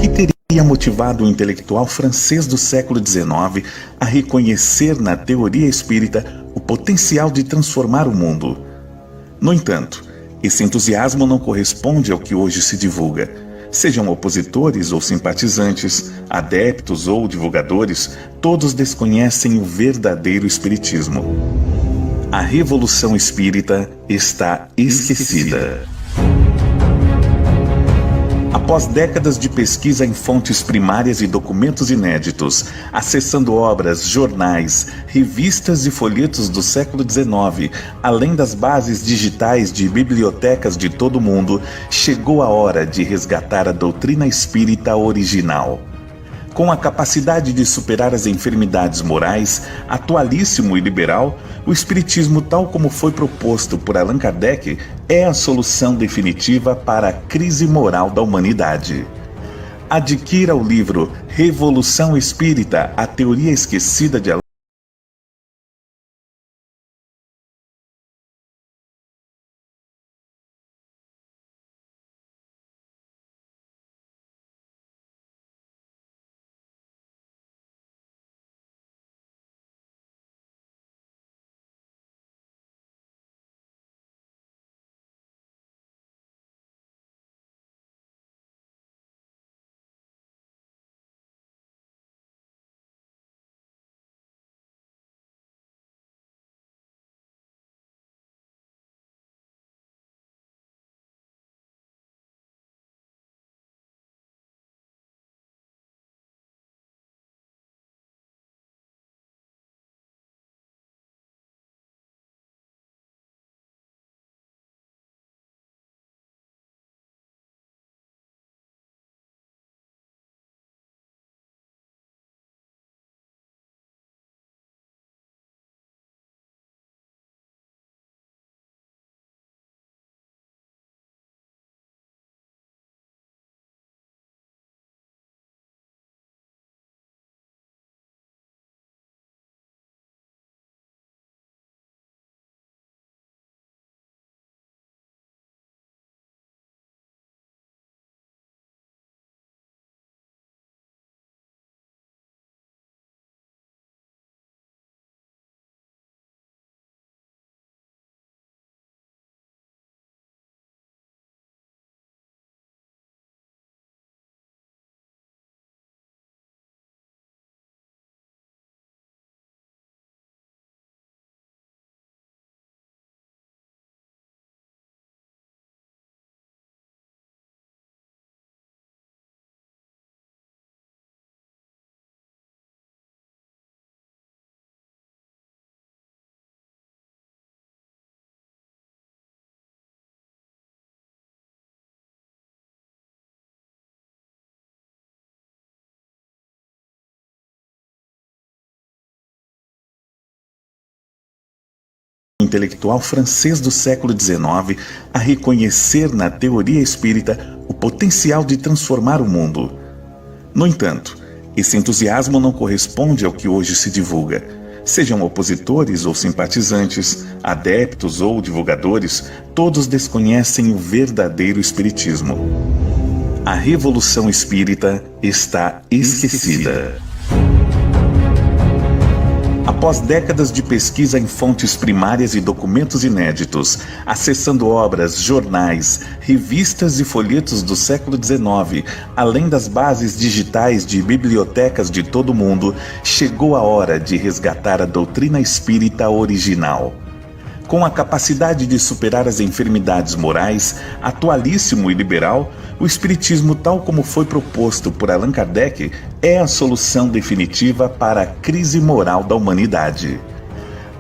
que teria motivado o intelectual francês do século XIX a reconhecer na teoria espírita o potencial de transformar o mundo. No entanto, esse entusiasmo não corresponde ao que hoje se divulga. Sejam opositores ou simpatizantes, adeptos ou divulgadores, todos desconhecem o verdadeiro espiritismo. A revolução espírita está esquecida. Após décadas de pesquisa em fontes primárias e documentos inéditos, acessando obras, jornais, revistas e folhetos do século XIX, além das bases digitais de bibliotecas de todo o mundo, chegou a hora de resgatar a doutrina espírita original. Com a capacidade de superar as enfermidades morais, atualíssimo e liberal, o Espiritismo, tal como foi proposto por Allan Kardec, é a solução definitiva para a crise moral da humanidade. Adquira o livro Revolução Espírita, a Teoria Esquecida de Allan intelectual francês do século XIX a reconhecer na teoria espírita o potencial de transformar o mundo. No entanto, esse entusiasmo não corresponde ao que hoje se divulga. Sejam opositores ou simpatizantes, adeptos ou divulgadores, todos desconhecem o verdadeiro espiritismo. A revolução espírita está esquecida. Após décadas de pesquisa em fontes primárias e documentos inéditos, acessando obras, jornais, revistas e folhetos do século XIX, além das bases digitais de bibliotecas de todo o mundo, chegou a hora de resgatar a doutrina espírita original. Com a capacidade de superar as enfermidades morais, atualíssimo e liberal, o Espiritismo, tal como foi proposto por Allan Kardec, é a solução definitiva para a crise moral da humanidade.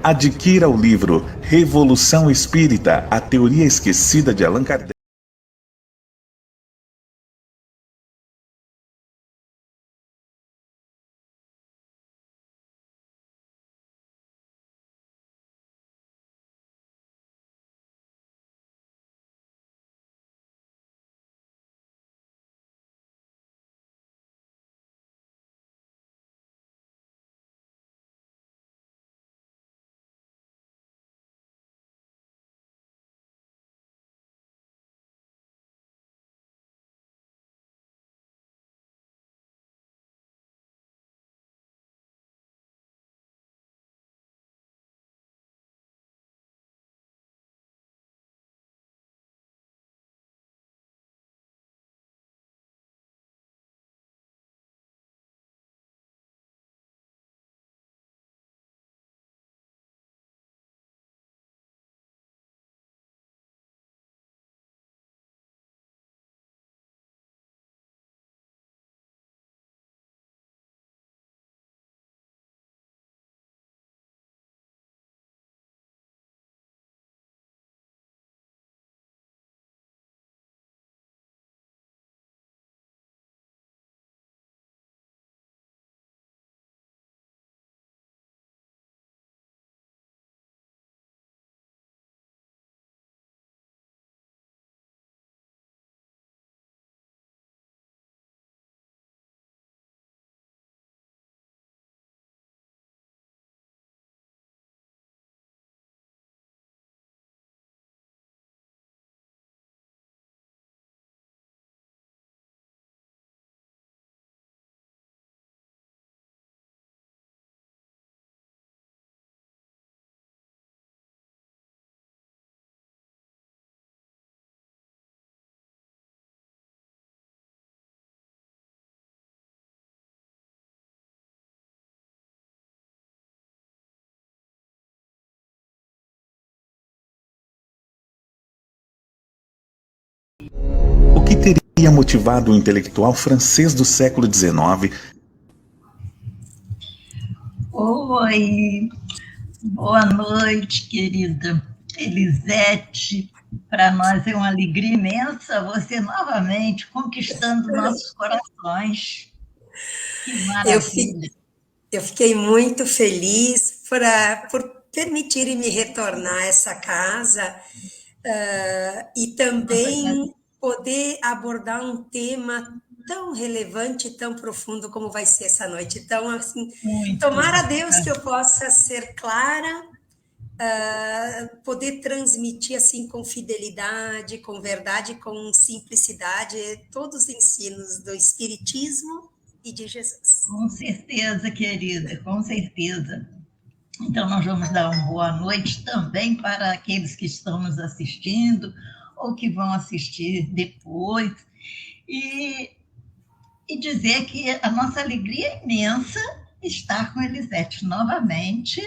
Adquira o livro Revolução Espírita, a Teoria Esquecida de Allan Kardec. O que teria motivado o intelectual francês do século XIX? Oi, boa noite, querida Elisete. Para nós é uma alegria imensa você novamente conquistando nossos corações. Que Eu, fi, maravilha! eu fiquei muito feliz por permitirem me retornar a essa casa, e Nós também agradecemos poder abordar um tema tão relevante e tão profundo como vai ser essa noite. Então, assim, muito. tomara a Deus que eu possa ser clara, poder transmitir assim com fidelidade, com verdade, com simplicidade, todos os ensinos do Espiritismo e de Jesus. Com certeza, querida, com certeza. Então, nós vamos dar uma boa noite também para aqueles que estão nos assistindo ou que vão assistir depois. E e dizer que a nossa alegria é imensa estar com Elisete novamente,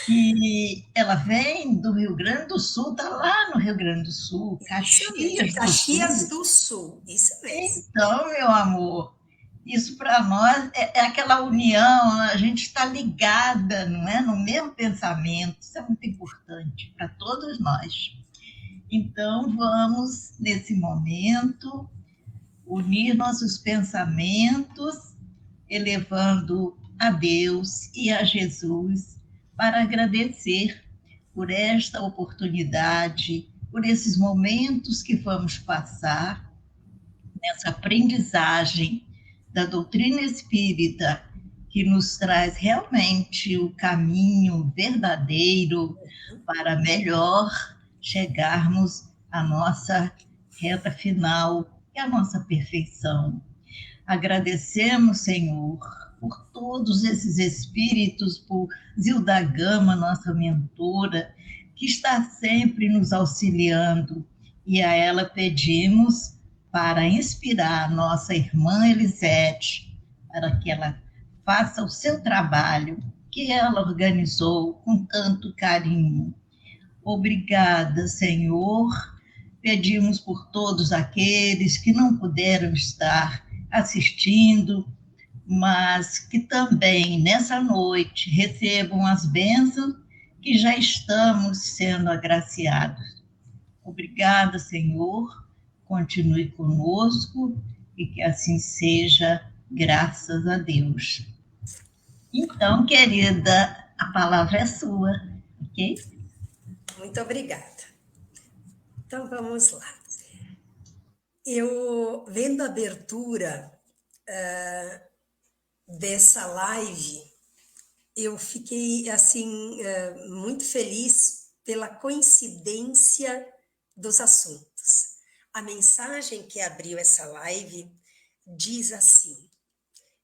que ela vem do Rio Grande do Sul, está lá no Rio Grande do Sul, Isso mesmo, Caxias do Caxias Sul. do Sul, isso mesmo. Então, meu amor, isso para nós é aquela união, a gente está ligada, não é? No mesmo pensamento, isso é muito importante para todos nós. Então, vamos, nesse momento, unir nossos pensamentos, elevando a Deus e a Jesus para agradecer por esta oportunidade, por esses momentos que vamos passar nessa aprendizagem da doutrina espírita, que nos traz realmente o caminho verdadeiro para melhor chegarmos à nossa reta final e à nossa perfeição. Agradecemos, Senhor, por todos esses espíritos, por Zilda Gama, nossa mentora, que está sempre nos auxiliando, e a ela pedimos para inspirar nossa irmã Elisete, para que ela faça o seu trabalho que ela organizou com tanto carinho. Obrigada, Senhor. Pedimos por todos aqueles que não puderam estar assistindo, mas que também nessa noite recebam as bênçãos que já estamos sendo agraciados. Obrigada, Senhor. Continue conosco e que assim seja, graças a Deus. Então, querida, a palavra é sua, ok? Muito obrigada. Então vamos lá. Eu, vendo a abertura dessa live, eu fiquei assim muito feliz pela coincidência dos assuntos. A mensagem que abriu essa live diz assim: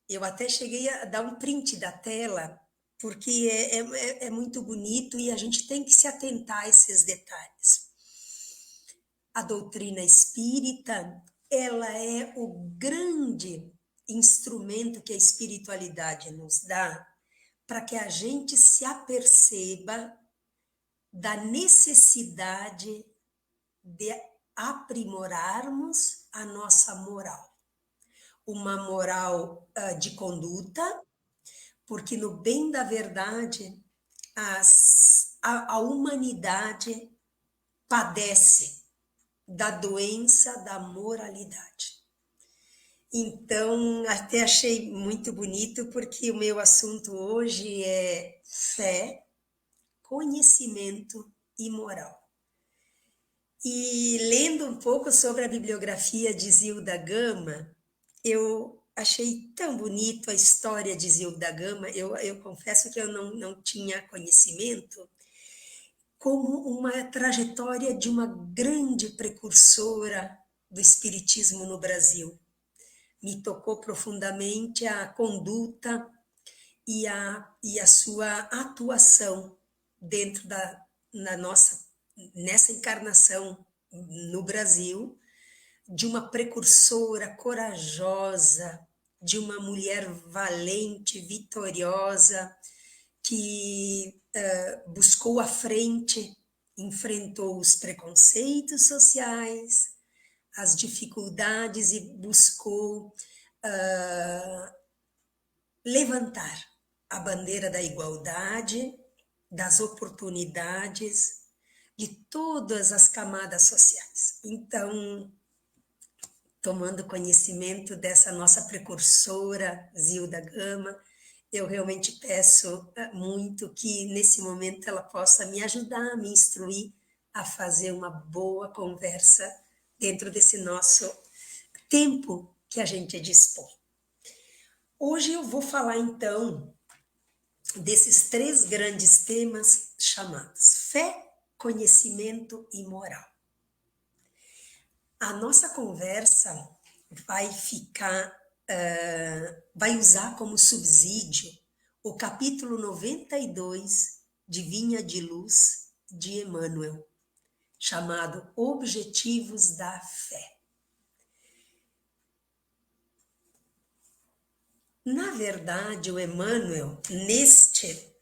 eu até cheguei a dar um print da tela, porque é muito bonito e a gente tem que se atentar a esses detalhes. A doutrina espírita, ela é o grande instrumento que a espiritualidade nos dá para que a gente se aperceba da necessidade de aprimorarmos a nossa moral. Uma moral de conduta, porque no bem da verdade, a humanidade padece da doença da moralidade. Então, até achei muito bonito, porque o meu assunto hoje é fé, conhecimento e moral. E lendo um pouco sobre a bibliografia de Zilda Gama, eu achei tão bonito a história de Zilda Gama. Eu confesso que eu não tinha conhecimento, como uma trajetória de uma grande precursora do espiritismo no Brasil. Me tocou profundamente a conduta e a sua atuação dentro nessa encarnação no Brasil, de uma precursora corajosa, de uma mulher valente, vitoriosa, que buscou a frente, enfrentou os preconceitos sociais, as dificuldades e buscou levantar a bandeira da igualdade, das oportunidades, de todas as camadas sociais. Então, tomando conhecimento dessa nossa precursora, Zilda Gama, eu realmente peço muito que nesse momento ela possa me ajudar, me instruir a fazer uma boa conversa dentro desse nosso tempo que a gente dispõe. Hoje eu vou falar então desses 3 grandes temas chamados fé, conhecimento e moral. A nossa conversa vai ficar, vai usar como subsídio o capítulo 92 de Vinha de Luz de Emmanuel, chamado Objetivos da Fé. Na verdade, o Emmanuel,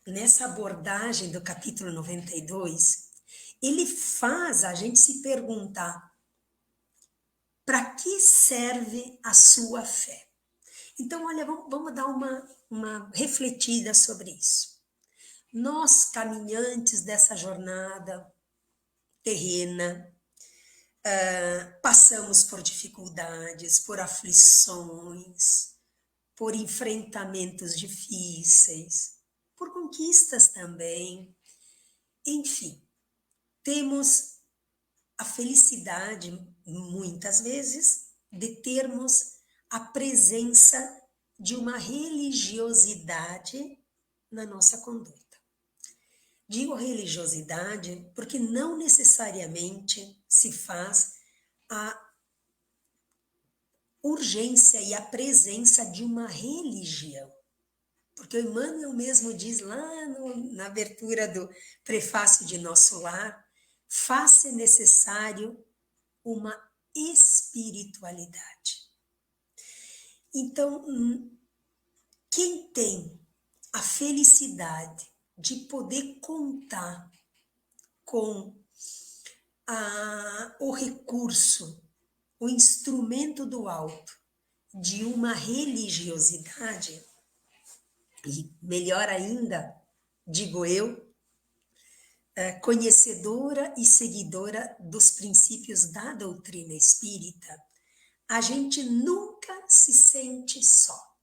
nessa abordagem do capítulo 92, ele faz a gente se perguntar: para que serve a sua fé? Então, olha, vamos dar uma refletida sobre isso. Nós, caminhantes dessa jornada terrena, passamos por dificuldades, por aflições, por enfrentamentos difíceis, por conquistas também. Enfim, temos a felicidade, muitas vezes, de termos a presença de uma religiosidade na nossa conduta. Digo religiosidade porque não necessariamente se faz a urgência e a presença de uma religião. Porque o Emmanuel mesmo diz lá na abertura do prefácio de Nosso Lar, faz-se necessário uma espiritualidade. Então, quem tem a felicidade de poder contar com o recurso, o instrumento do alto de uma religiosidade, e melhor ainda, digo eu, conhecedora e seguidora dos princípios da doutrina espírita, a gente nunca se sente só,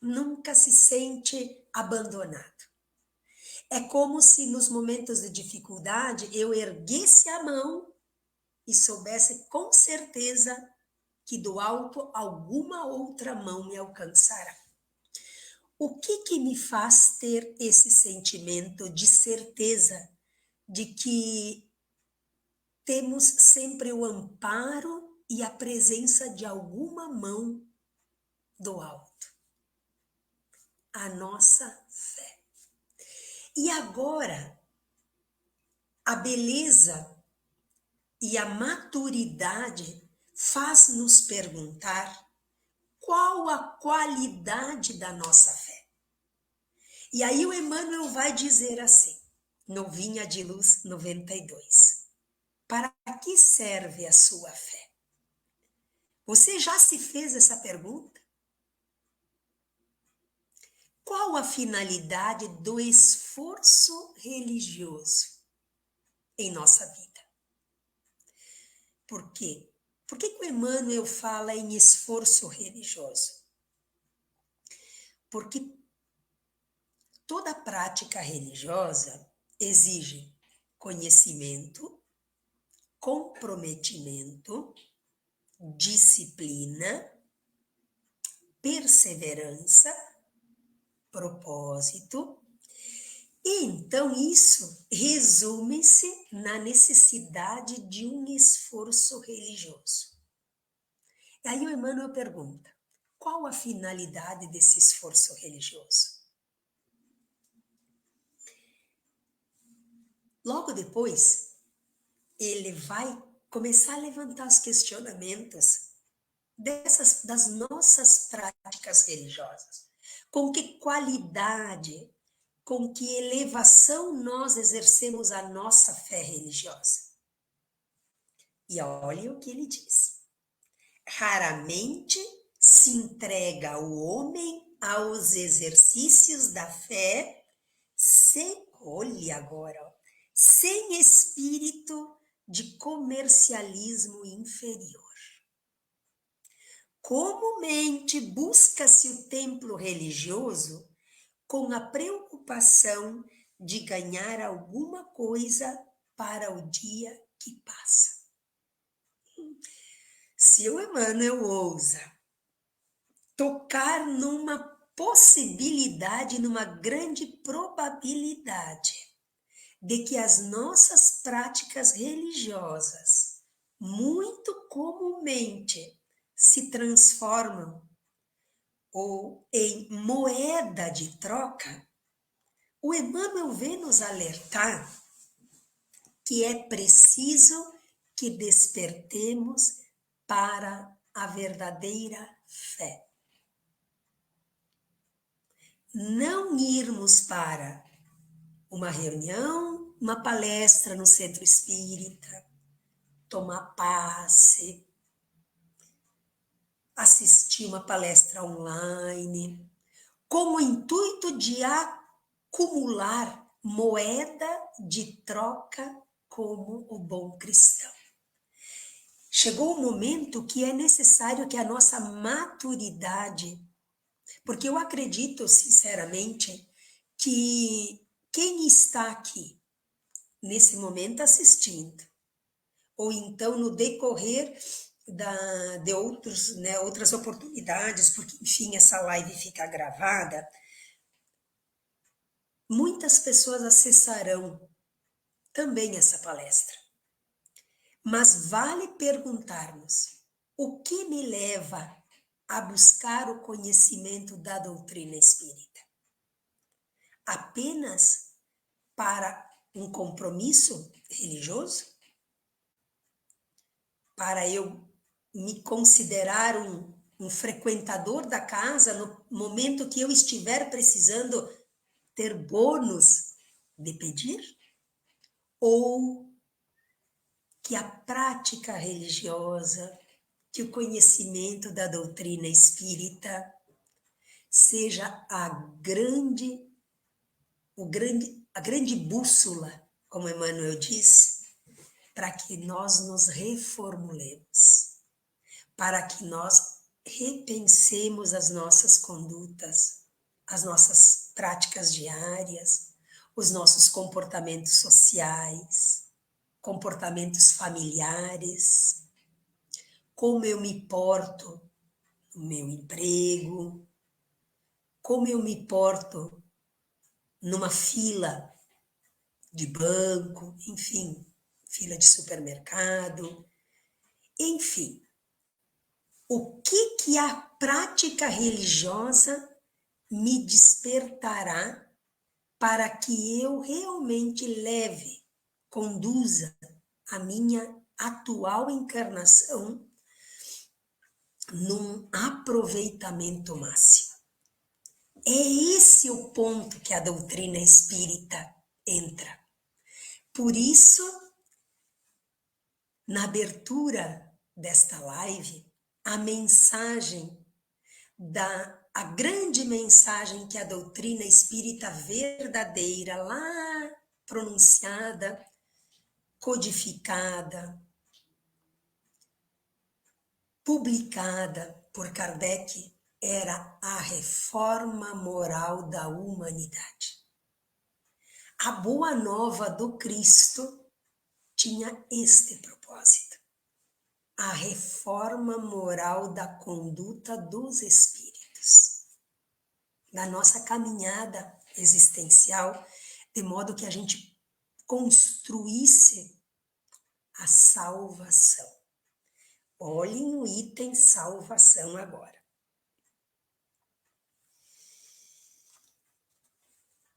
nunca se sente abandonado. É como se nos momentos de dificuldade eu erguesse a mão e soubesse com certeza que do alto alguma outra mão me alcançará. O que me faz ter esse sentimento de certeza de que temos sempre o amparo e a presença de alguma mão do alto? A nossa fé. E agora, a beleza e a maturidade faz nos perguntar qual a qualidade da nossa fé. E aí o Emmanuel vai dizer assim, no Vinha de Luz 92, para que serve a sua fé? Você já se fez essa pergunta? Qual a finalidade do esforço religioso em nossa vida? Por quê? Por que o Emmanuel fala em esforço religioso? Porque toda prática religiosa exige conhecimento, comprometimento, disciplina, perseverança, propósito. E então isso resume-se na necessidade de um esforço religioso. E aí o Emmanuel pergunta, qual a finalidade desse esforço religioso? Logo depois, ele vai começar a levantar os questionamentos das nossas práticas religiosas. Com que qualidade, com que elevação nós exercemos a nossa fé religiosa? E olha o que ele diz. raramente se entrega o homem aos exercícios da fé olhe agora, sem espírito de comercialismo inferior. Comumente busca-se o templo religioso com a preocupação de ganhar alguma coisa para o dia que passa. Se o Emmanuel ousa tocar numa possibilidade, numa grande probabilidade de que as nossas práticas religiosas muito comumente se transformam ou em moeda de troca, o Emmanuel vem nos alertar que é preciso que despertemos para a verdadeira fé. Não irmos para uma reunião, uma palestra no centro espírita, tomar passe, assistir uma palestra online, com o intuito de acumular moeda de troca como o bom cristão. Chegou o momento que é necessário que a nossa maturidade, porque eu acredito sinceramente que quem está aqui nesse momento assistindo, ou então no decorrer de outras oportunidades, porque enfim essa live fica gravada, muitas pessoas acessarão também essa palestra. Mas vale perguntarmos: o que me leva a buscar o conhecimento da doutrina espírita? Apenas para um compromisso religioso? Para eu me considerar um frequentador da casa no momento que eu estiver precisando ter bônus de pedir? Ou que a prática religiosa, que o conhecimento da doutrina espírita seja a grande bússola, como Emmanuel diz, para que nós nos reformulemos, para que nós repensemos as nossas condutas, as nossas práticas diárias, os nossos comportamentos sociais, comportamentos familiares, como eu me porto no meu emprego, como eu me porto numa fila de banco, enfim, fila de supermercado, enfim. O que a prática religiosa me despertará para que eu realmente conduza a minha atual encarnação num aproveitamento máximo? É esse o ponto que a doutrina espírita entra. Por isso, na abertura desta live, a grande mensagem que a doutrina espírita verdadeira, lá pronunciada, codificada, publicada por Kardec, era a reforma moral da humanidade. A boa nova do Cristo tinha este propósito: a reforma moral da conduta dos espíritos, da nossa caminhada existencial, de modo que a gente construísse a salvação. Olhem o item salvação agora.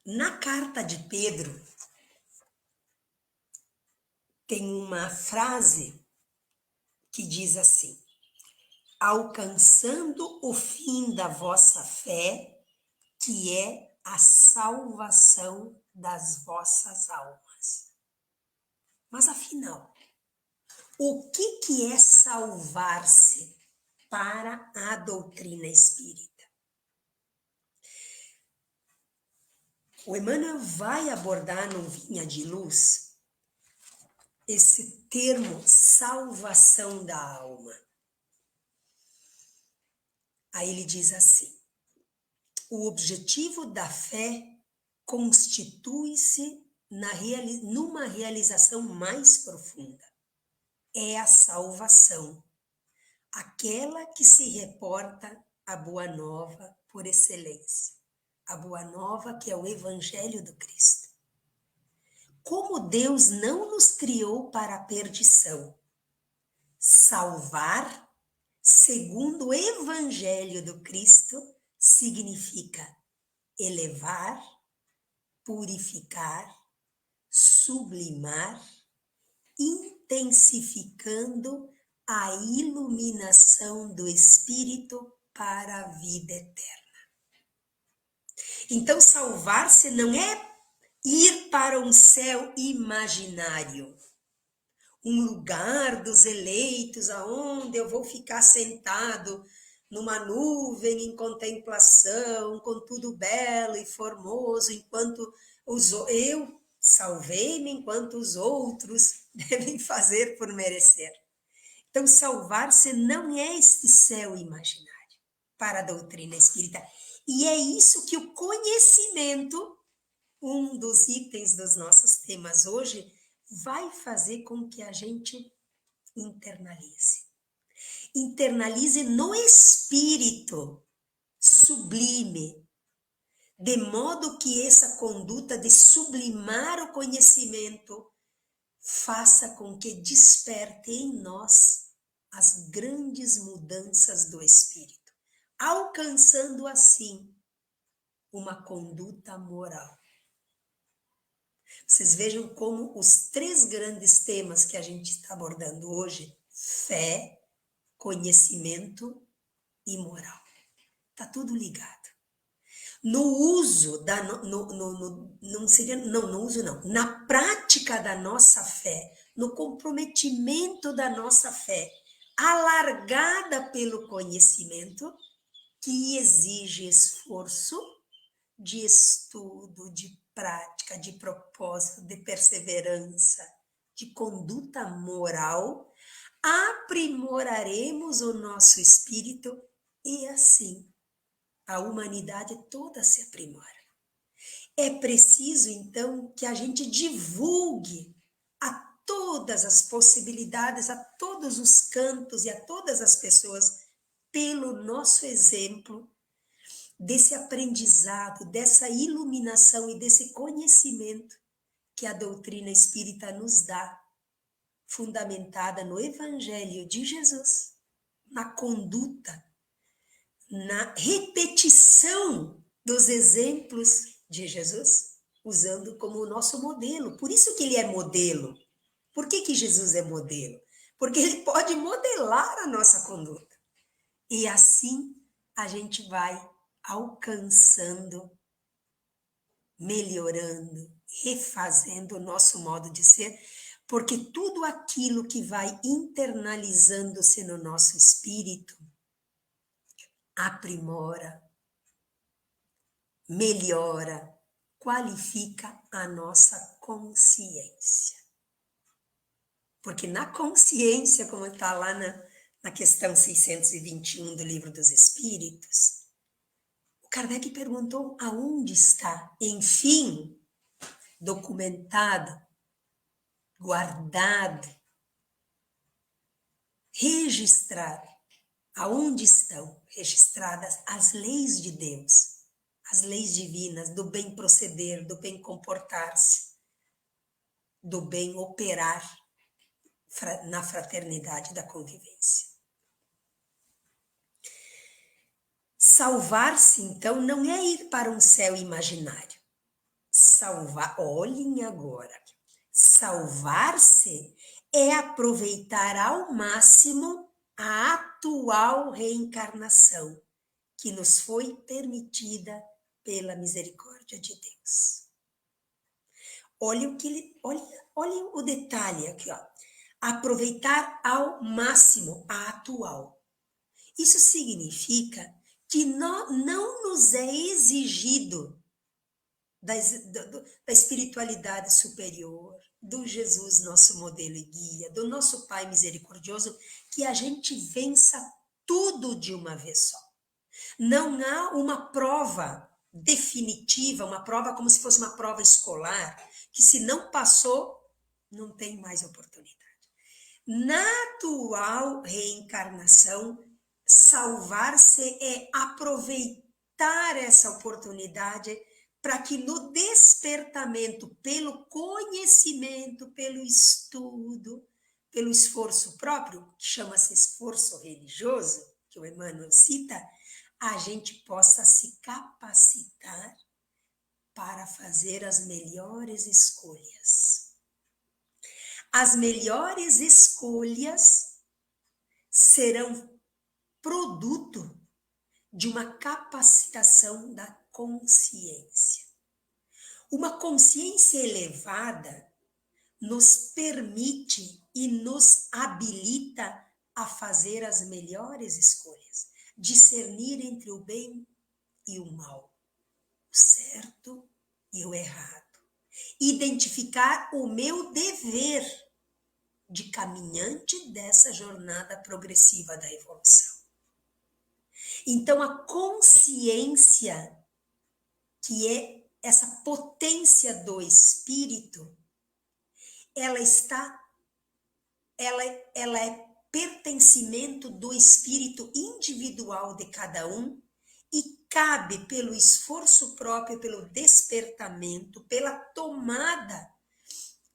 Na carta de Pedro, tem uma frase que diz assim: alcançando o fim da vossa fé, que é a salvação das vossas almas. Mas afinal, o que é salvar-se para a doutrina espírita. O Emmanuel vai abordar no Vinha de Luz esse termo salvação da alma. Aí ele diz assim: o objetivo da fé constitui-se numa realização mais profunda. É a salvação, aquela que se reporta à Boa Nova por excelência. A Boa Nova que é o Evangelho do Cristo. Como Deus não nos criou para a perdição, salvar, segundo o Evangelho do Cristo, significa elevar, purificar, sublimar, intensificando a iluminação do Espírito para a vida eterna. Então, salvar-se não é ir para um céu imaginário, um lugar dos eleitos, aonde eu vou ficar sentado numa nuvem em contemplação, com tudo belo e formoso, enquanto eu salvei-me, enquanto os outros devem fazer por merecer. Então, salvar-se não é este céu imaginário para a doutrina espírita. E é isso que o conhecimento, um dos itens dos nossos temas hoje, vai fazer com que a gente internalize. Internalize no espírito sublime, de modo que essa conduta de sublimar o conhecimento faça com que desperte em nós as grandes mudanças do espírito, alcançando assim uma conduta moral. Vocês vejam como os três grandes temas que a gente está abordando hoje, fé, conhecimento e moral, está tudo ligado. No uso da na prática da nossa fé, no comprometimento da nossa fé, alargada pelo conhecimento, que exige esforço de estudo, de prática, de propósito, de perseverança, de conduta moral, aprimoraremos o nosso espírito e assim a humanidade toda se aprimora. É preciso, então, que a gente divulgue a todas as possibilidades, a todos os cantos e a todas as pessoas, pelo nosso exemplo, desse aprendizado, dessa iluminação e desse conhecimento que a doutrina espírita nos dá, fundamentada no Evangelho de Jesus, na conduta, na repetição dos exemplos de Jesus, usando como o nosso modelo. Por isso que ele é modelo. Por que Jesus é modelo? Porque ele pode modelar a nossa conduta. E assim a gente vai alcançando, melhorando, refazendo o nosso modo de ser, porque tudo aquilo que vai internalizando-se no nosso espírito aprimora, melhora, qualifica a nossa consciência. Porque na consciência, como está lá na questão 621 do Livro dos Espíritos, o Kardec perguntou aonde está, enfim, documentado, guardado, registrado. Aonde estão registradas as leis de Deus, as leis divinas do bem proceder, do bem comportar-se, do bem operar na fraternidade da convivência. Salvar-se, então, não é ir para um céu imaginário. Olhem agora, salvar-se é aproveitar ao máximo a atual reencarnação que nos foi permitida pela misericórdia de Deus. Olhem o detalhe aqui, ó. Aproveitar ao máximo a atual. Isso significa que não nos é exigido da espiritualidade superior, do Jesus, nosso modelo e guia, do nosso Pai misericordioso, que a gente vença tudo de uma vez só. Não há uma prova definitiva, uma prova como se fosse uma prova escolar, que se não passou, não tem mais oportunidade. Na atual reencarnação, salvar-se é aproveitar essa oportunidade para que no despertamento, pelo conhecimento, pelo estudo, pelo esforço próprio, que chama-se esforço religioso, que o Emmanuel cita, a gente possa se capacitar para fazer as melhores escolhas. As melhores escolhas serão produto de uma capacitação da consciência. Uma consciência elevada nos permite e nos habilita a fazer as melhores escolhas, discernir entre o bem e o mal, o certo e o errado, identificar o meu dever de caminhante dessa jornada progressiva da evolução. Então, a consciência, que é essa potência do espírito, ela é pertencimento do espírito individual de cada um e cabe pelo esforço próprio, pelo despertamento, pela tomada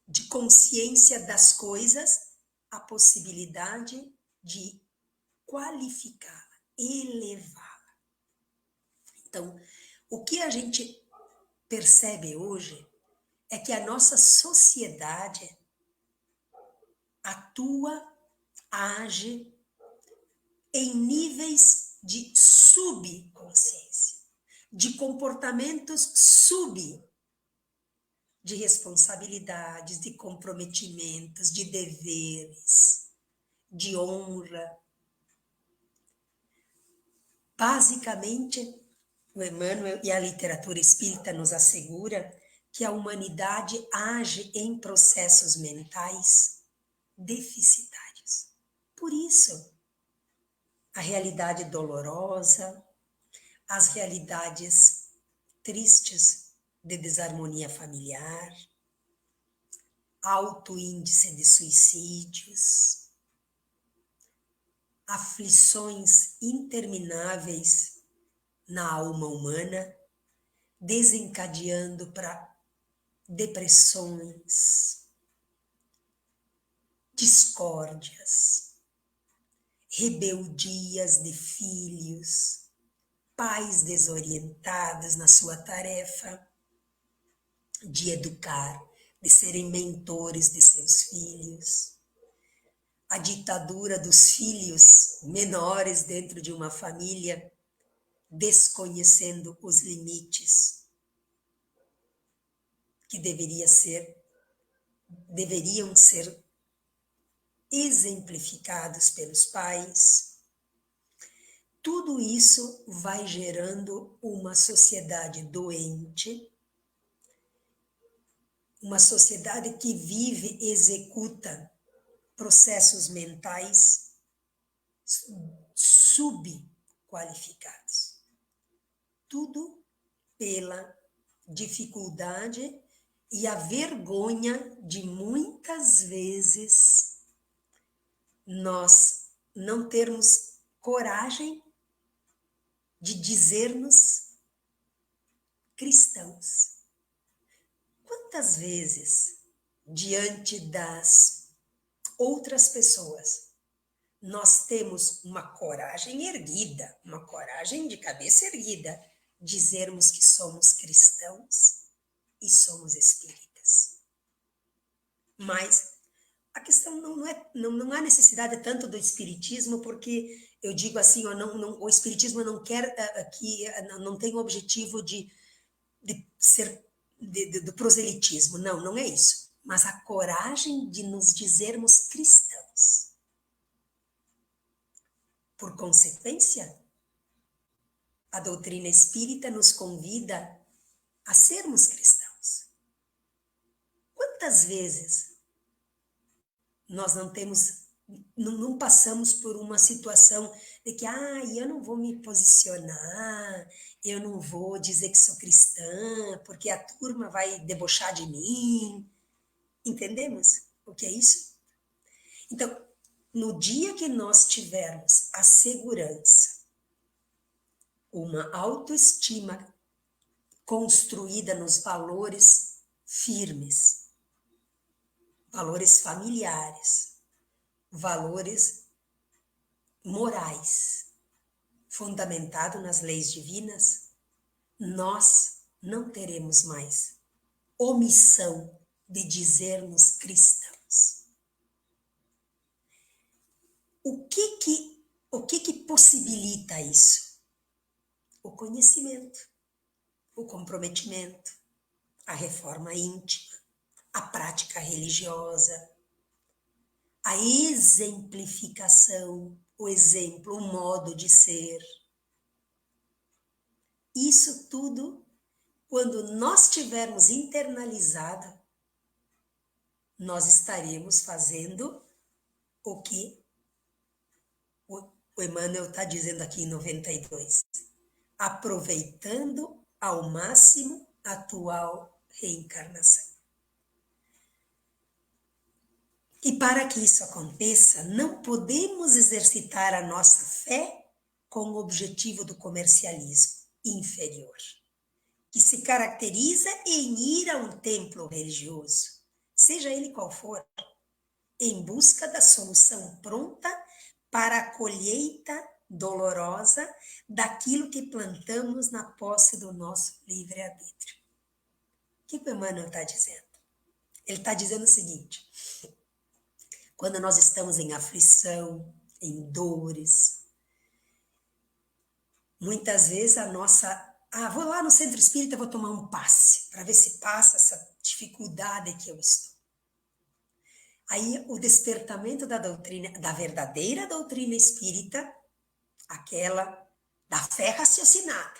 de consciência das coisas, a possibilidade de qualificá-la, elevá-la. Então, o que a gente percebe hoje é que a nossa sociedade atua, age em níveis de subconsciência, de comportamentos de responsabilidades, de comprometimentos, de deveres, de honra. Basicamente, o Emmanuel e a literatura espírita nos assegura que a humanidade age em processos mentais deficitários. Por isso, a realidade dolorosa, as realidades tristes de desarmonia familiar, alto índice de suicídios, aflições intermináveis na alma humana, desencadeando para depressões, discórdias, rebeldias de filhos, pais desorientados na sua tarefa de educar, de serem mentores de seus filhos, a ditadura dos filhos menores dentro de uma família, desconhecendo os limites que deveriam ser exemplificados pelos pais. Tudo isso vai gerando uma sociedade doente, uma sociedade que vive, executa processos mentais subqualificados. Tudo pela dificuldade e a vergonha de muitas vezes nós não termos coragem de dizer-nos cristãos. Quantas vezes, diante das outras pessoas, nós temos uma coragem erguida, uma coragem de cabeça erguida, dizermos que somos cristãos e somos espíritas. Mas a questão não há necessidade tanto do espiritismo, porque eu digo assim, o espiritismo não quer não tem o objetivo de ser do proselitismo, não é isso, mas a coragem de nos dizermos cristãos. Por consequência, a doutrina espírita nos convida a sermos cristãos. Quantas vezes nós não passamos por uma situação de que, eu não vou me posicionar, eu não vou dizer que sou cristã, porque a turma vai debochar de mim. Entendemos o que é isso? Então, no dia que nós tivermos a segurança, uma autoestima construída nos valores firmes, valores familiares, valores morais, fundamentado nas leis divinas, nós não teremos mais omissão de dizermos cristãos. O que possibilita isso? O conhecimento, o comprometimento, a reforma íntima, a prática religiosa, a exemplificação, o exemplo, o modo de ser. Isso tudo, quando nós tivermos internalizado, nós estaremos fazendo o que o Emmanuel está dizendo aqui em 92. Aproveitando ao máximo a atual reencarnação. E para que isso aconteça, não podemos exercitar a nossa fé com o objetivo do comercialismo inferior, que se caracteriza em ir a um templo religioso, seja ele qual for, em busca da solução pronta para a colheita dolorosa daquilo que plantamos na posse do nosso livre-arbítrio. O que o Emmanuel está dizendo? Ele está dizendo o seguinte: quando nós estamos em aflição, em dores, muitas vezes a nossa... vou lá no centro espírita, vou tomar um passe, para ver se passa essa dificuldade que eu estou. Aí o despertamento da doutrina, da verdadeira doutrina espírita, aquela da fé raciocinada.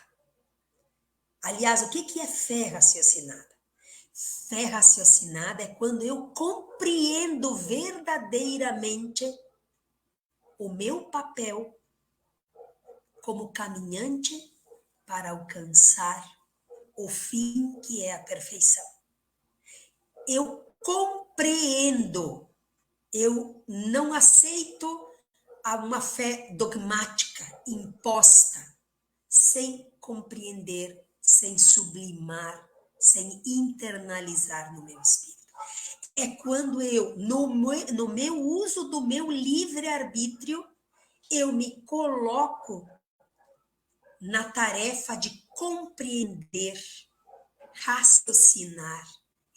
Aliás, o que é fé raciocinada? Fé raciocinada é quando eu compreendo verdadeiramente o meu papel como caminhante para alcançar o fim que é a perfeição. Eu compreendo, eu não aceito uma fé dogmática, imposta, sem compreender, sem sublimar, sem internalizar no meu espírito. É quando eu, no meu uso do meu livre-arbítrio, eu me coloco na tarefa de compreender, raciocinar,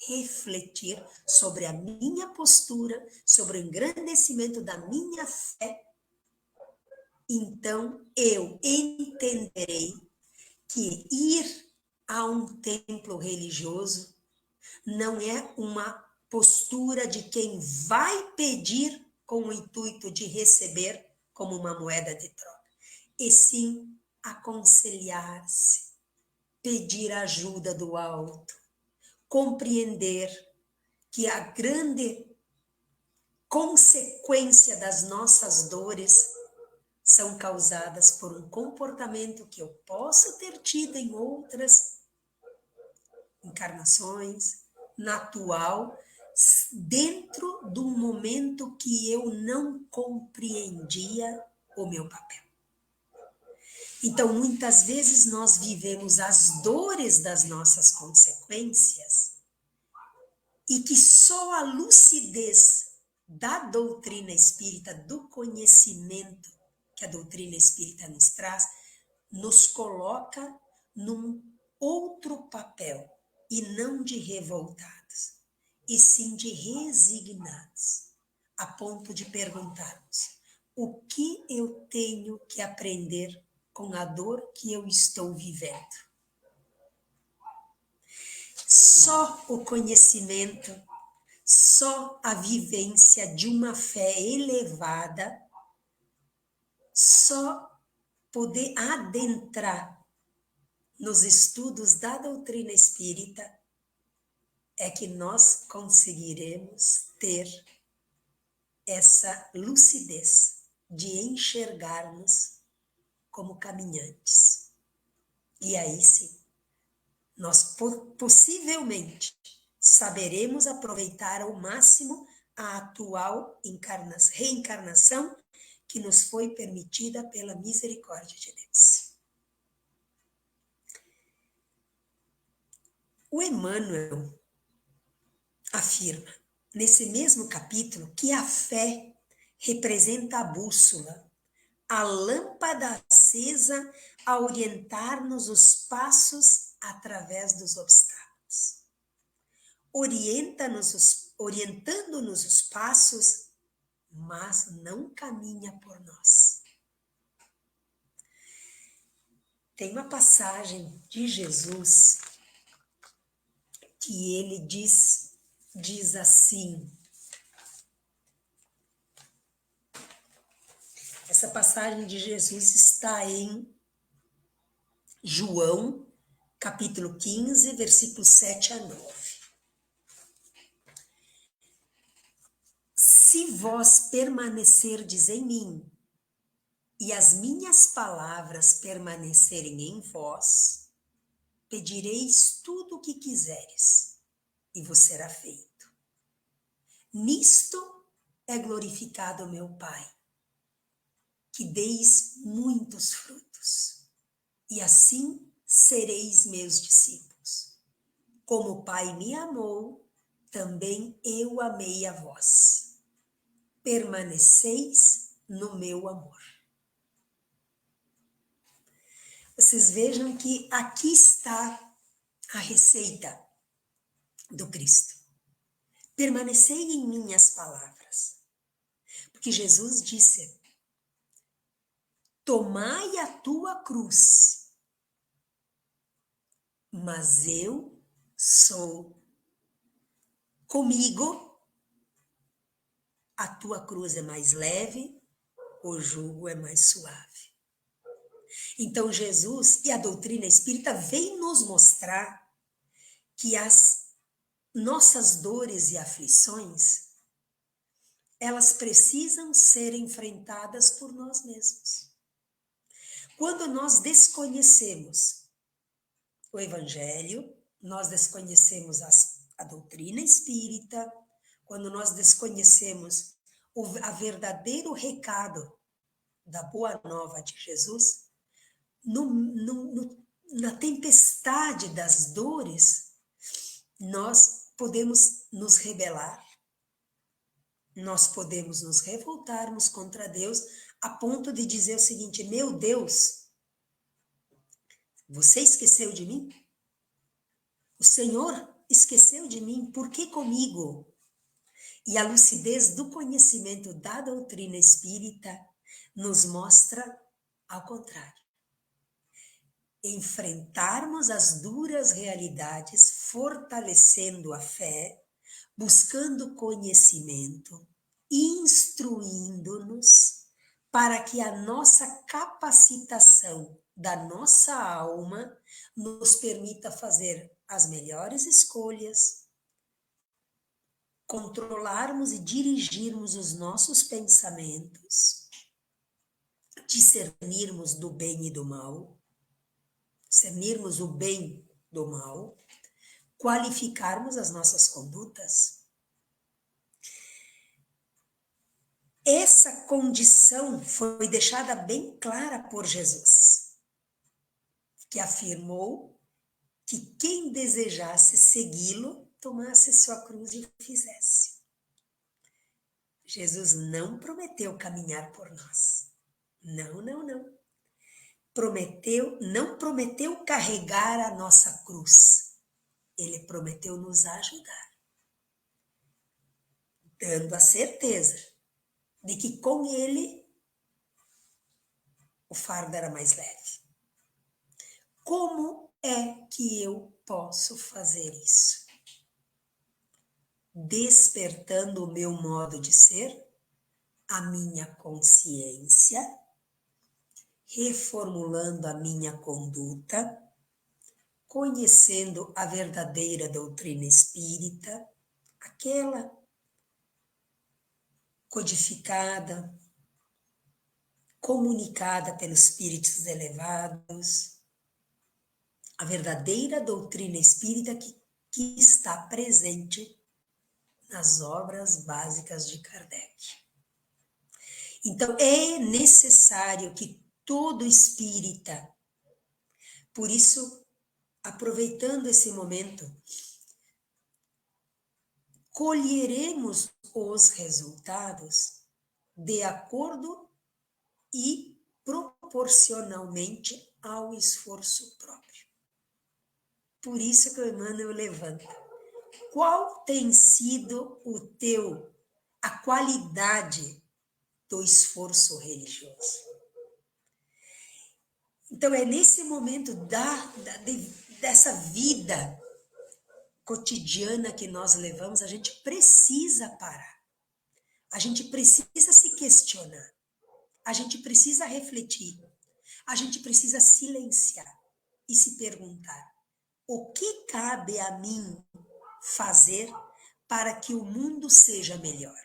refletir sobre a minha postura, sobre o engrandecimento da minha fé. Então, eu entenderei que ir a um templo religioso não é uma postura de quem vai pedir com o intuito de receber como uma moeda de troca, e sim aconselhar-se, pedir ajuda do alto, compreender que a grande consequência das nossas dores são causadas por um comportamento que eu posso ter tido em outras encarnações, na atual, dentro de um momento que eu não compreendia o meu papel. Então, muitas vezes nós vivemos as dores das nossas consequências e que só a lucidez da doutrina espírita, do conhecimento que a doutrina espírita nos traz, nos coloca num outro papel, e não de revoltados, e sim de resignados, a ponto de perguntarmos: o que eu tenho que aprender com a dor que eu estou vivendo? Só o conhecimento, só a vivência de uma fé elevada, só poder adentrar nos estudos da doutrina espírita é que nós conseguiremos ter essa lucidez de enxergarmos como caminhantes. E aí sim, nós possivelmente saberemos aproveitar ao máximo a atual reencarnação que nos foi permitida pela misericórdia de Deus. O Emmanuel afirma, nesse mesmo capítulo, que a fé representa a bússola, a lâmpada acesa a orientar-nos os passos através dos obstáculos. Orientando-nos os passos, mas não caminha por nós. Tem uma passagem de Jesus que ele diz assim. Essa passagem de Jesus está em João, capítulo 15, versículos 7 a 9. Se vós permanecerdes em mim, e as minhas palavras permanecerem em vós, pedireis tudo o que quiseres, e vos será feito. Nisto é glorificado meu Pai, que deis muitos frutos, e assim sereis meus discípulos. Como o Pai me amou, também eu amei a vós. Permaneceis no meu amor. Vocês vejam que aqui está a receita do Cristo. Permanecei em minhas palavras. Porque Jesus disse: tomai a tua cruz, mas eu sou comigo. A tua cruz é mais leve, o jugo é mais suave. Então Jesus e a doutrina espírita vem nos mostrar que as nossas dores e aflições, elas precisam ser enfrentadas por nós mesmos. Quando nós desconhecemos o Evangelho, nós desconhecemos a doutrina espírita, quando nós desconhecemos o verdadeiro recado da Boa Nova de Jesus, na tempestade das dores, nós podemos nos rebelar, nós podemos nos revoltarmos contra Deus, a ponto de dizer o seguinte: meu Deus, você esqueceu de mim? O Senhor esqueceu de mim, por que comigo? E a lucidez do conhecimento da doutrina espírita nos mostra ao contrário. Enfrentarmos as duras realidades, fortalecendo a fé, buscando conhecimento, instruindo-nos para que a nossa capacitação da nossa alma nos permita fazer as melhores escolhas, controlarmos e dirigirmos os nossos pensamentos, discernirmos do bem e do mal, discernirmos o bem do mal, qualificarmos as nossas condutas. Essa condição foi deixada bem clara por Jesus, que afirmou que quem desejasse segui-lo, tomasse sua cruz e o fizesse. Jesus não prometeu caminhar por nós. Não. Não prometeu carregar a nossa cruz. Ele prometeu nos ajudar, dando a certeza de que com ele o fardo era mais leve. Como é que eu posso fazer isso? Despertando o meu modo de ser, a minha consciência, reformulando a minha conduta, conhecendo a verdadeira doutrina espírita, aquela codificada, comunicada pelos espíritos elevados, a verdadeira doutrina espírita que está presente nas obras básicas de Kardec. Então, é necessário que todo espírita, por isso, aproveitando esse momento, colheremos os resultados de acordo e proporcionalmente ao esforço próprio. Por isso que o Emmanuel levanta. Qual tem sido a qualidade do esforço religioso? Então, é nesse momento dessa vida cotidiana que nós levamos, a gente precisa parar. A gente precisa se questionar. A gente precisa refletir. A gente precisa silenciar e se perguntar: o que cabe a mim fazer para que o mundo seja melhor?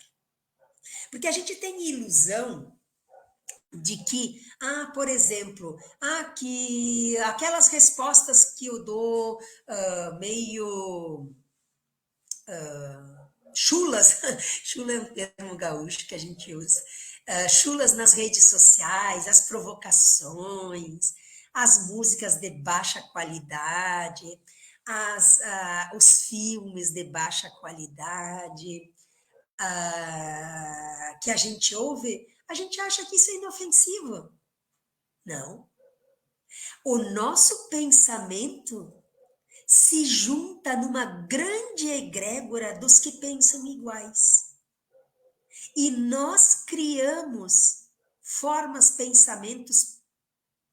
Porque a gente tem ilusão de que, por exemplo, que aquelas respostas que eu dou meio chulas, chula é um termo gaúcho que a gente usa, chulas nas redes sociais, as provocações, as músicas de baixa qualidade, os filmes de baixa qualidade, que a gente ouve, a gente acha que isso é inofensivo. Não. O nosso pensamento se junta numa grande egrégora dos que pensam iguais. E nós criamos pensamentos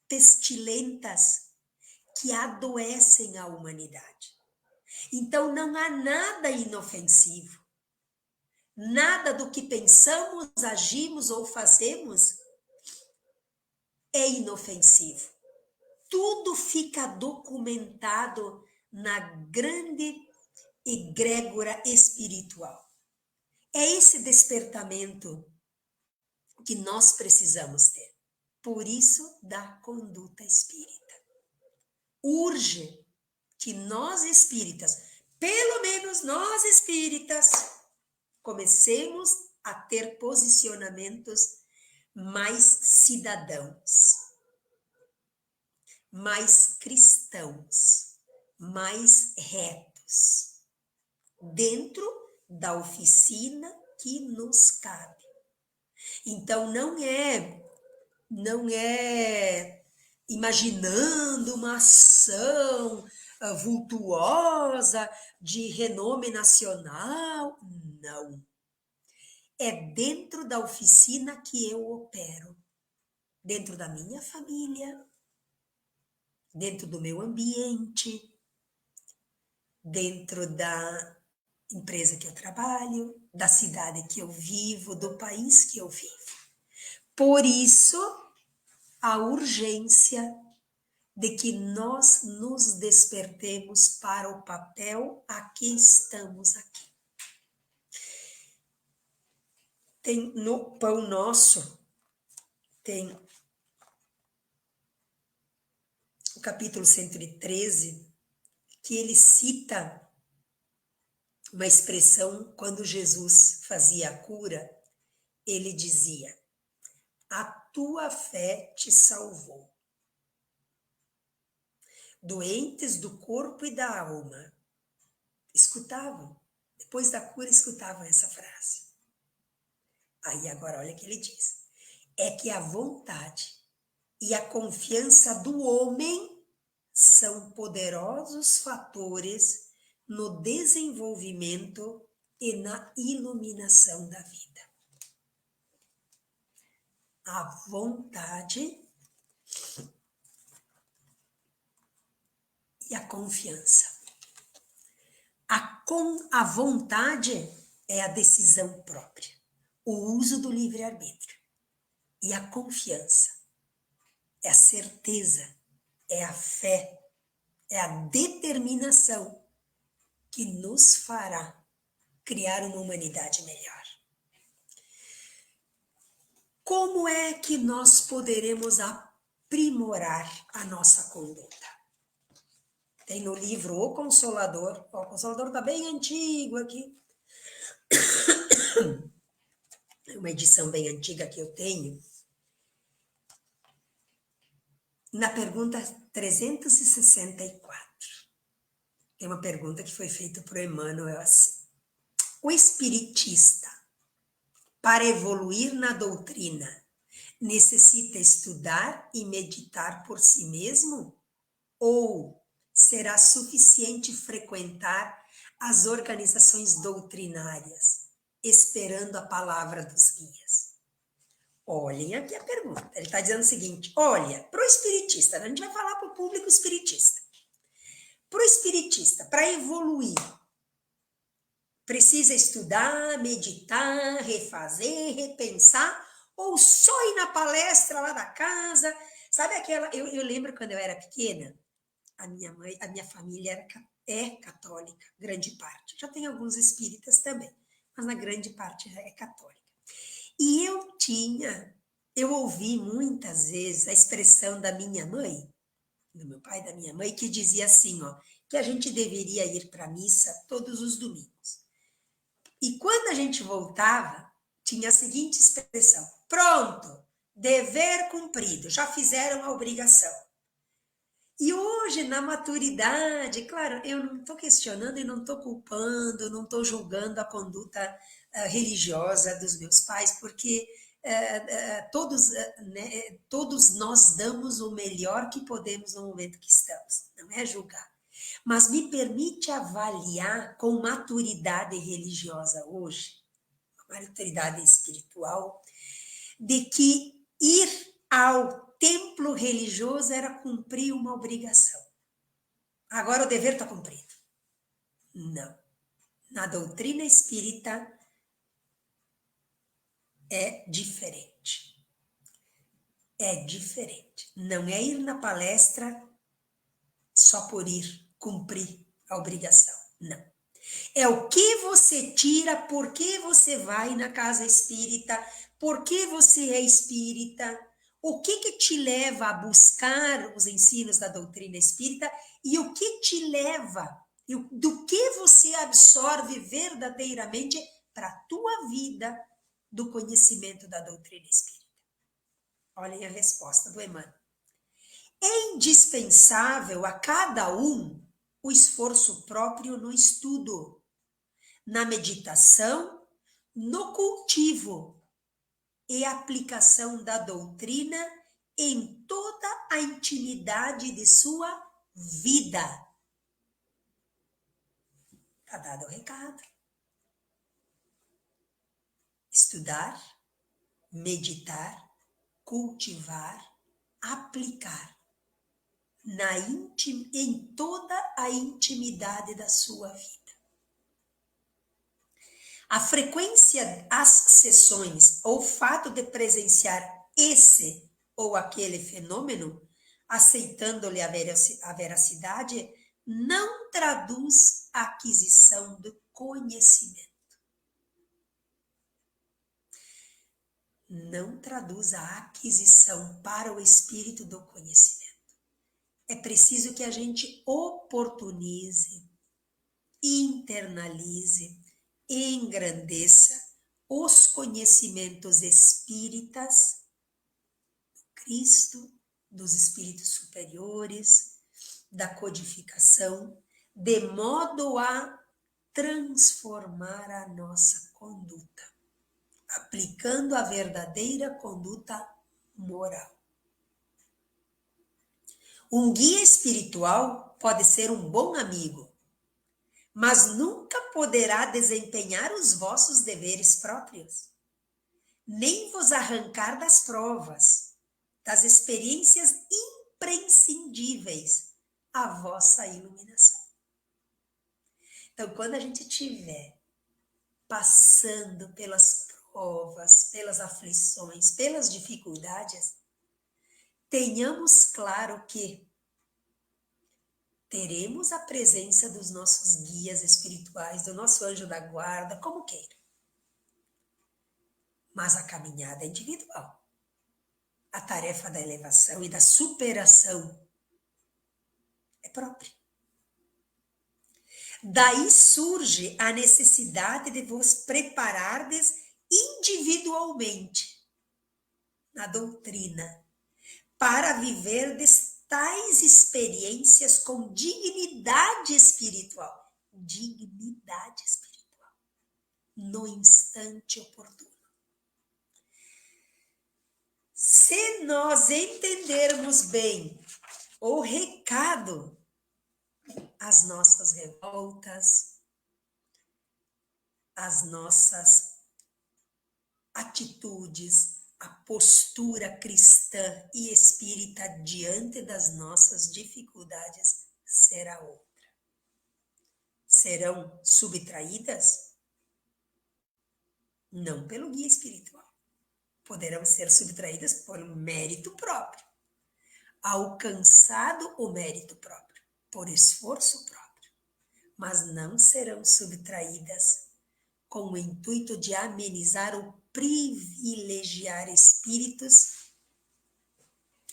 pestilentas que adoecem a humanidade. Então não há nada inofensivo. Nada do que pensamos, agimos ou fazemos é inofensivo. Tudo fica documentado na grande egrégora espiritual. É esse despertamento que nós precisamos ter. Por isso, da conduta espírita. Urge que nós espíritas, pelo menos nós espíritas, comecemos a ter posicionamentos mais cidadãos, mais cristãos, mais retos, dentro da oficina que nos cabe. Então, não é imaginando uma ação vultuosa de renome nacional, não. É dentro da oficina que eu opero, dentro da minha família, dentro do meu ambiente, dentro da empresa que eu trabalho, da cidade que eu vivo, do país que eu vivo. Por isso, a urgência de que nós nos despertemos para o papel a que estamos aqui. Tem no Pão Nosso, tem o capítulo 113, que ele cita uma expressão quando Jesus fazia a cura, ele dizia: a tua fé te salvou. Doentes do corpo e da alma escutavam, depois da cura escutavam essa frase. Aí agora olha o que ele diz: é que a vontade e a confiança do homem são poderosos fatores no desenvolvimento e na iluminação da vida. A vontade e a confiança. A vontade é a decisão própria, o uso do livre-arbítrio. E a confiança é a certeza, é a fé, é a determinação que nos fará criar uma humanidade melhor. Como é que nós poderemos aprimorar a nossa conduta? Tem no livro O Consolador está bem antigo aqui, é uma edição bem antiga que eu tenho. Na pergunta 364, tem uma pergunta que foi feita por Emmanuel assim: o espiritista, para evoluir na doutrina, necessita estudar e meditar por si mesmo? Ou será suficiente frequentar as organizações doutrinárias, esperando a palavra dos guias? Olhem aqui a pergunta. Ele está dizendo o seguinte: olha, para o espiritista, a gente vai falar para o público espiritista. Para o espiritista, para evoluir, precisa estudar, meditar, refazer, repensar, ou só ir na palestra lá da casa? Sabe aquela... Eu lembro quando eu era pequena, a minha família é católica, grande parte. Já tem alguns espíritas também, mas na grande parte é católica. E eu ouvi muitas vezes a expressão da minha mãe, do meu pai e da minha mãe, que dizia assim, ó, que a gente deveria ir para a missa todos os domingos. E quando a gente voltava, tinha a seguinte expressão: pronto, dever cumprido, já fizeram a obrigação. E hoje, na maturidade, claro, eu não estou questionando e não estou culpando, não estou julgando a conduta religiosa dos meus pais, porque todos nós damos o melhor que podemos no momento que estamos, não é julgar. Mas me permite avaliar com maturidade religiosa hoje, maturidade espiritual, de que ir ao templo religioso era cumprir uma obrigação. Agora o dever está cumprido. Não. Na doutrina espírita é diferente. É diferente. Não é ir na palestra só por ir, cumprir a obrigação. Não. É o que você tira, por que você vai na casa espírita, por que você é espírita, o que te leva a buscar os ensinos da doutrina espírita e o que te leva, do que você absorve verdadeiramente para a tua vida do conhecimento da doutrina espírita. Olhem a resposta do Emmanuel. É indispensável a cada um o esforço próprio no estudo, na meditação, no cultivo e aplicação da doutrina em toda a intimidade de sua vida. Está dado o recado. Estudar, meditar, cultivar, aplicar em toda a intimidade da sua vida. A frequência às sessões ou o fato de presenciar esse ou aquele fenômeno, aceitando-lhe a veracidade, não traduz a aquisição do conhecimento. Não traduz a aquisição para o espírito do conhecimento. É preciso que a gente oportunize, internalize, engrandeça os conhecimentos espíritas do Cristo, dos espíritos superiores, da codificação, de modo a transformar a nossa conduta, aplicando a verdadeira conduta moral. Um guia espiritual pode ser um bom amigo, mas nunca poderá desempenhar os vossos deveres próprios, nem vos arrancar das provas, das experiências imprescindíveis à vossa iluminação. Então, quando a gente estiver passando pelas provas, pelas aflições, pelas dificuldades, tenhamos claro que teremos a presença dos nossos guias espirituais, do nosso anjo da guarda, como queira. Mas a caminhada é individual. A tarefa da elevação e da superação é própria. Daí surge a necessidade de vos preparardes individualmente na doutrina para viverdes tais experiências com dignidade espiritual. Dignidade espiritual. No instante oportuno. Se nós entendermos bem o recado, as nossas revoltas, as nossas atitudes, a postura cristã e espírita diante das nossas dificuldades será outra. Serão subtraídas? Não pelo guia espiritual. Poderão ser subtraídas por um mérito próprio. Alcançado o mérito próprio, por esforço próprio. Mas não serão subtraídas com o intuito de amenizar ou privilegiar espíritos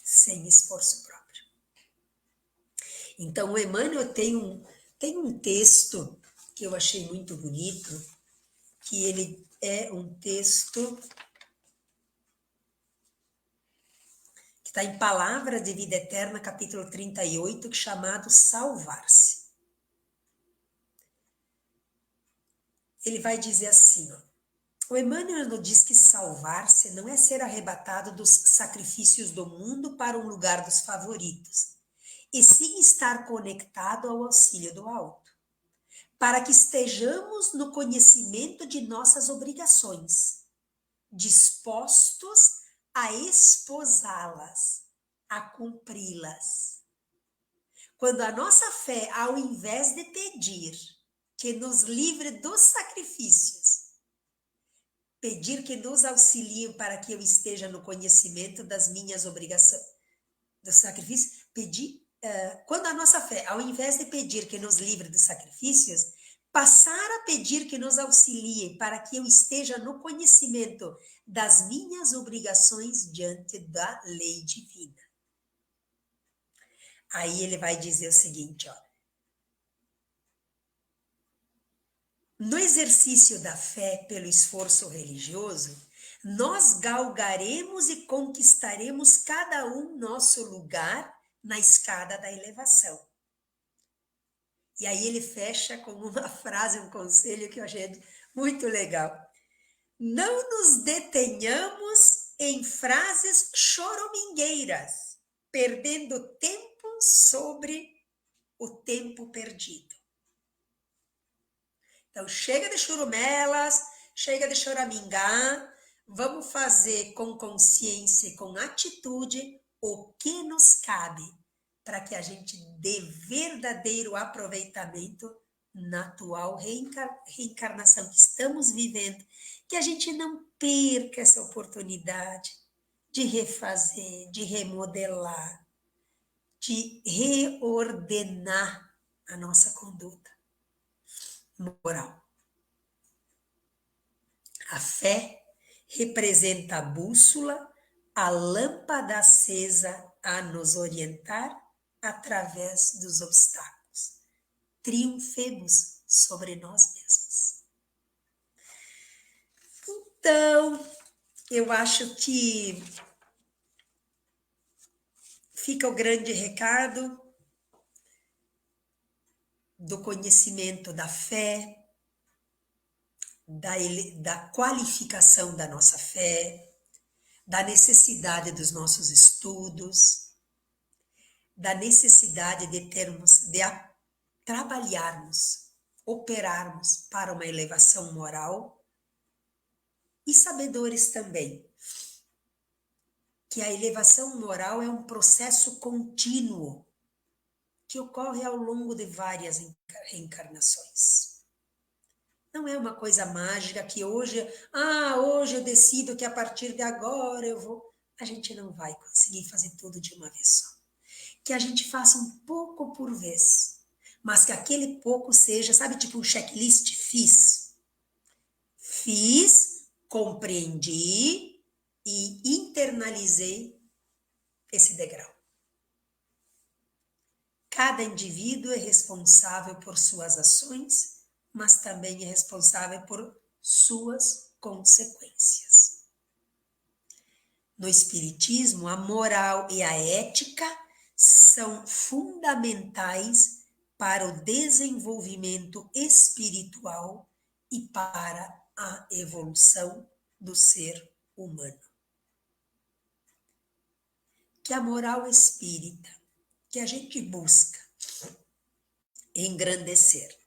sem esforço próprio. Então, o Emmanuel tem um texto que eu achei muito bonito, que ele é um texto que está em Palavra de Vida Eterna, capítulo 38, chamado Salvar-se. Ele vai dizer assim, ó, o Emmanuel nos diz que salvar-se não é ser arrebatado dos sacrifícios do mundo para um lugar dos favoritos, e sim estar conectado ao auxílio do alto, para que estejamos no conhecimento de nossas obrigações, dispostos a esposá-las, a cumpri-las. Quando a nossa fé, ao invés de pedir que nos livre dos sacrifícios, pedir que nos auxiliem para que eu esteja no conhecimento das minhas obrigações, do sacrifício, quando a nossa fé, ao invés de pedir que nos livre dos sacrifícios, passar a pedir que nos auxiliem para que eu esteja no conhecimento das minhas obrigações diante da lei divina. Aí ele vai dizer o seguinte, ó. No exercício da fé pelo esforço religioso, nós galgaremos e conquistaremos cada um nosso lugar na escada da elevação. E aí ele fecha com uma frase, um conselho que eu achei muito legal. Não nos detenhamos em frases choromingueiras, perdendo tempo sobre o tempo perdido. Então, chega de churumelas, chega de choramingar, vamos fazer com consciência e com atitude o que nos cabe para que a gente dê verdadeiro aproveitamento na atual reencarnação que estamos vivendo, que a gente não perca essa oportunidade de refazer, de remodelar, de reordenar a nossa conduta moral. A fé representa a bússola, a lâmpada acesa a nos orientar através dos obstáculos. Triunfemos sobre nós mesmos. Então, eu acho que fica o grande recado do conhecimento da fé, da qualificação da nossa fé, da necessidade dos nossos estudos, da necessidade de trabalharmos, operarmos para uma elevação moral e sabedores também que a elevação moral é um processo contínuo que ocorre ao longo de várias reencarnações. Não é uma coisa mágica que hoje eu decido que a partir de agora eu vou. a gente não vai conseguir fazer tudo de uma vez só. Que a gente faça um pouco por vez, mas que aquele pouco seja, sabe, tipo um checklist, fiz, compreendi e internalizei esse degrau. Cada indivíduo é responsável por suas ações, mas também é responsável por suas consequências. No Espiritismo, a moral e a ética são fundamentais para o desenvolvimento espiritual e para a evolução do ser humano. Que a moral espírita que a gente busca engrandecer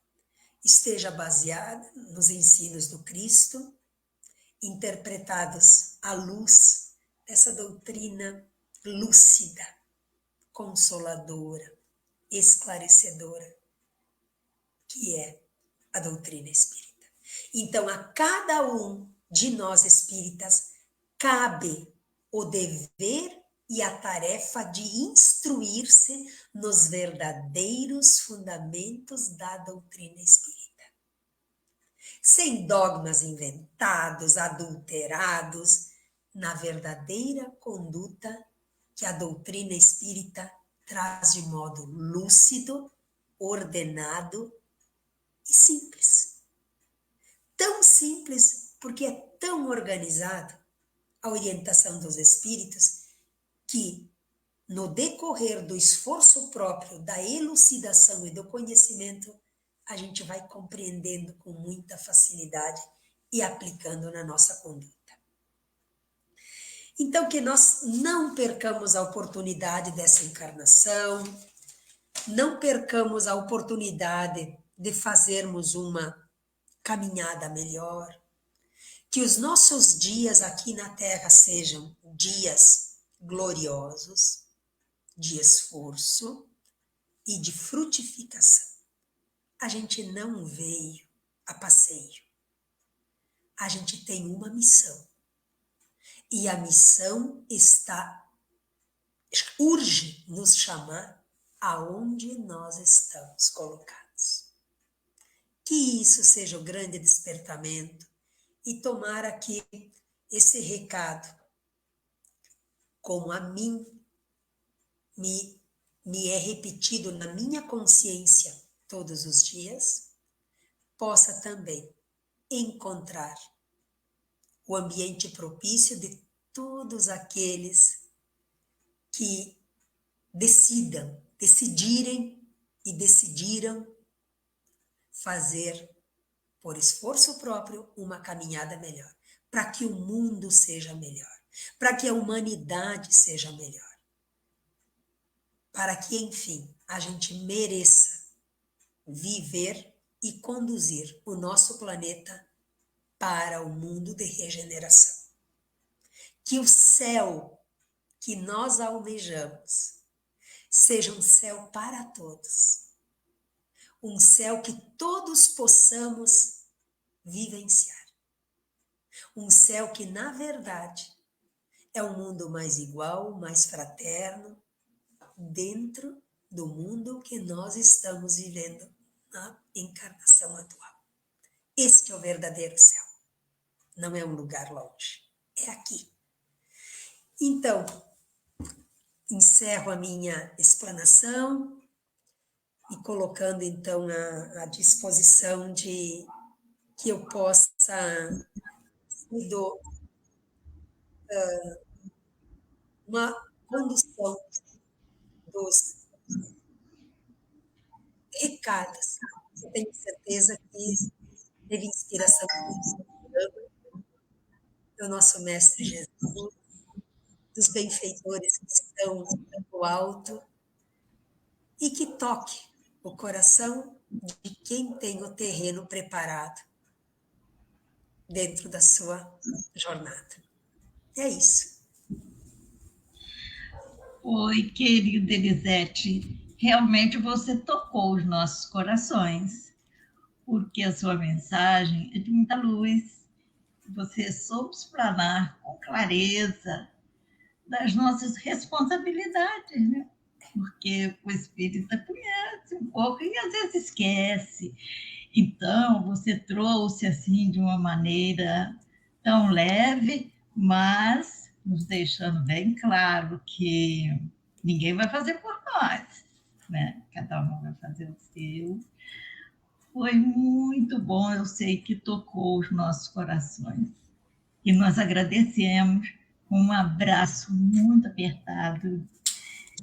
esteja baseada nos ensinos do Cristo, interpretados à luz dessa doutrina lúcida, consoladora, esclarecedora, que é a doutrina espírita. Então, a cada um de nós espíritas cabe o dever e a tarefa de instruir-se nos verdadeiros fundamentos da doutrina espírita. Sem dogmas inventados, adulterados, na verdadeira conduta que a doutrina espírita traz de modo lúcido, ordenado e simples. Tão simples porque é tão organizado a orientação dos espíritos que, no decorrer do esforço próprio, da elucidação e do conhecimento, a gente vai compreendendo com muita facilidade e aplicando na nossa conduta. Então, que nós não percamos a oportunidade dessa encarnação, não percamos a oportunidade de fazermos uma caminhada melhor, que os nossos dias aqui na Terra sejam dias gloriosos, de esforço e de frutificação. A gente não veio a passeio. A gente tem uma missão. E a missão urge nos chamar aonde nós estamos colocados. Que isso seja o grande despertamento e tomara que esse recado, como a mim me é repetido na minha consciência todos os dias, possa também encontrar o ambiente propício de todos aqueles que decidiram e decidiram fazer, por esforço próprio, uma caminhada melhor, para que o mundo seja melhor, para que a humanidade seja melhor, para que, enfim, a gente mereça viver e conduzir o nosso planeta para o mundo de regeneração. Que o céu que nós almejamos seja um céu para todos, um céu que todos possamos vivenciar, um céu que, na verdade, é um mundo mais igual, mais fraterno, dentro do mundo que nós estamos vivendo na encarnação atual. Este é o verdadeiro céu. Não é um lugar longe, é aqui. Então, encerro a minha explanação e colocando então à disposição de que eu possa uma condução dos recados. Eu tenho certeza que teve inspiração do nosso Mestre Jesus, dos benfeitores que estão no alto, e que toque o coração de quem tem o terreno preparado dentro da sua jornada. É isso. Oi, querida Elisete, realmente você tocou os nossos corações, porque a sua mensagem é de muita luz. Você soube explanar com clareza das nossas responsabilidades, né? Porque o espírita conhece um pouco e às vezes esquece. Então, você trouxe assim de uma maneira tão leve, mas nos deixando bem claro que ninguém vai fazer por nós, né? Cada um vai fazer o seu. Foi muito bom, eu sei que tocou os nossos corações. E nós agradecemos, um abraço muito apertado,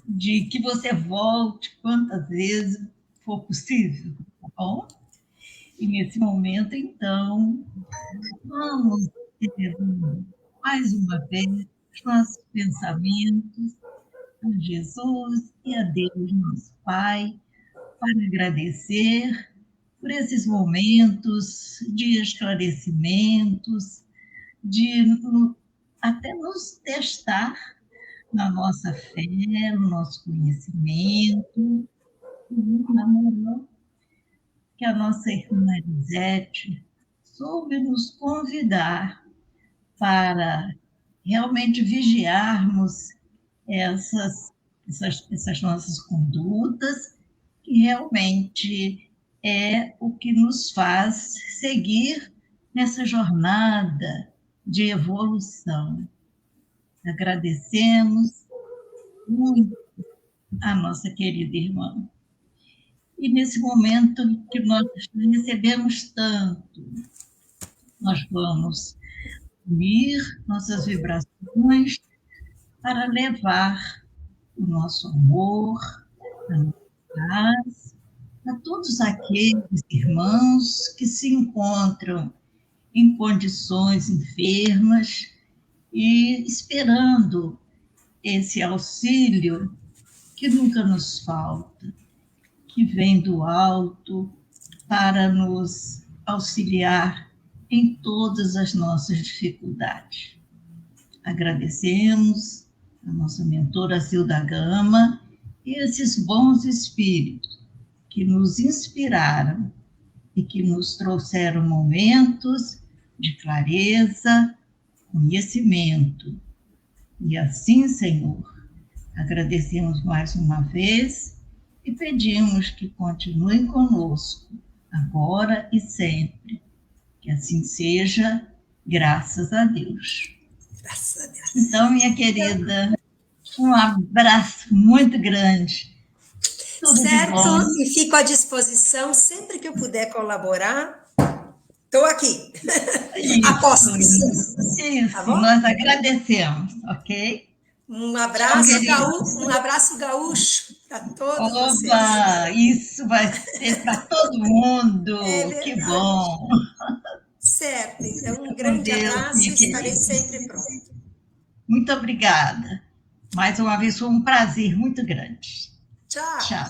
de que você volte quantas vezes for possível, tá bom? E nesse momento, então, vamos elevando mais uma vez os nossos pensamentos a Jesus e a Deus, nosso Pai, para agradecer por esses momentos de esclarecimentos, de até nos testar na nossa fé, no nosso conhecimento, na moral que a nossa irmã Elisete soube nos convidar para realmente vigiarmos essas nossas condutas, que realmente é o que nos faz seguir nessa jornada de evolução. Agradecemos muito a nossa querida irmã. E nesse momento que nós recebemos tanto, nós vamos unir nossas vibrações para levar o nosso amor, a nossa paz, a todos aqueles irmãos que se encontram em condições enfermas e esperando esse auxílio que nunca nos falta, que vem do alto para nos auxiliar em todas as nossas dificuldades. Agradecemos a nossa mentora Zilda Gama e esses bons espíritos que nos inspiraram e que nos trouxeram momentos de clareza, conhecimento. E assim, Senhor, agradecemos mais uma vez e pedimos que continuem conosco, agora e sempre. Que assim seja, graças a Deus. Graças a Deus. Então, minha querida, um abraço muito grande. Tudo certo, de bom. e fico à disposição, sempre que eu puder colaborar, estou aqui. Apostos. Isso, Tá bom? nós agradecemos, ok? Um abraço gaúcho para todos vocês. Opa, isso vai ser para todo mundo. Que bom. Certo, então um grande abraço e estarei sempre pronto. Muito obrigada. Mais uma vez foi um prazer muito grande. Tchau. Tchau.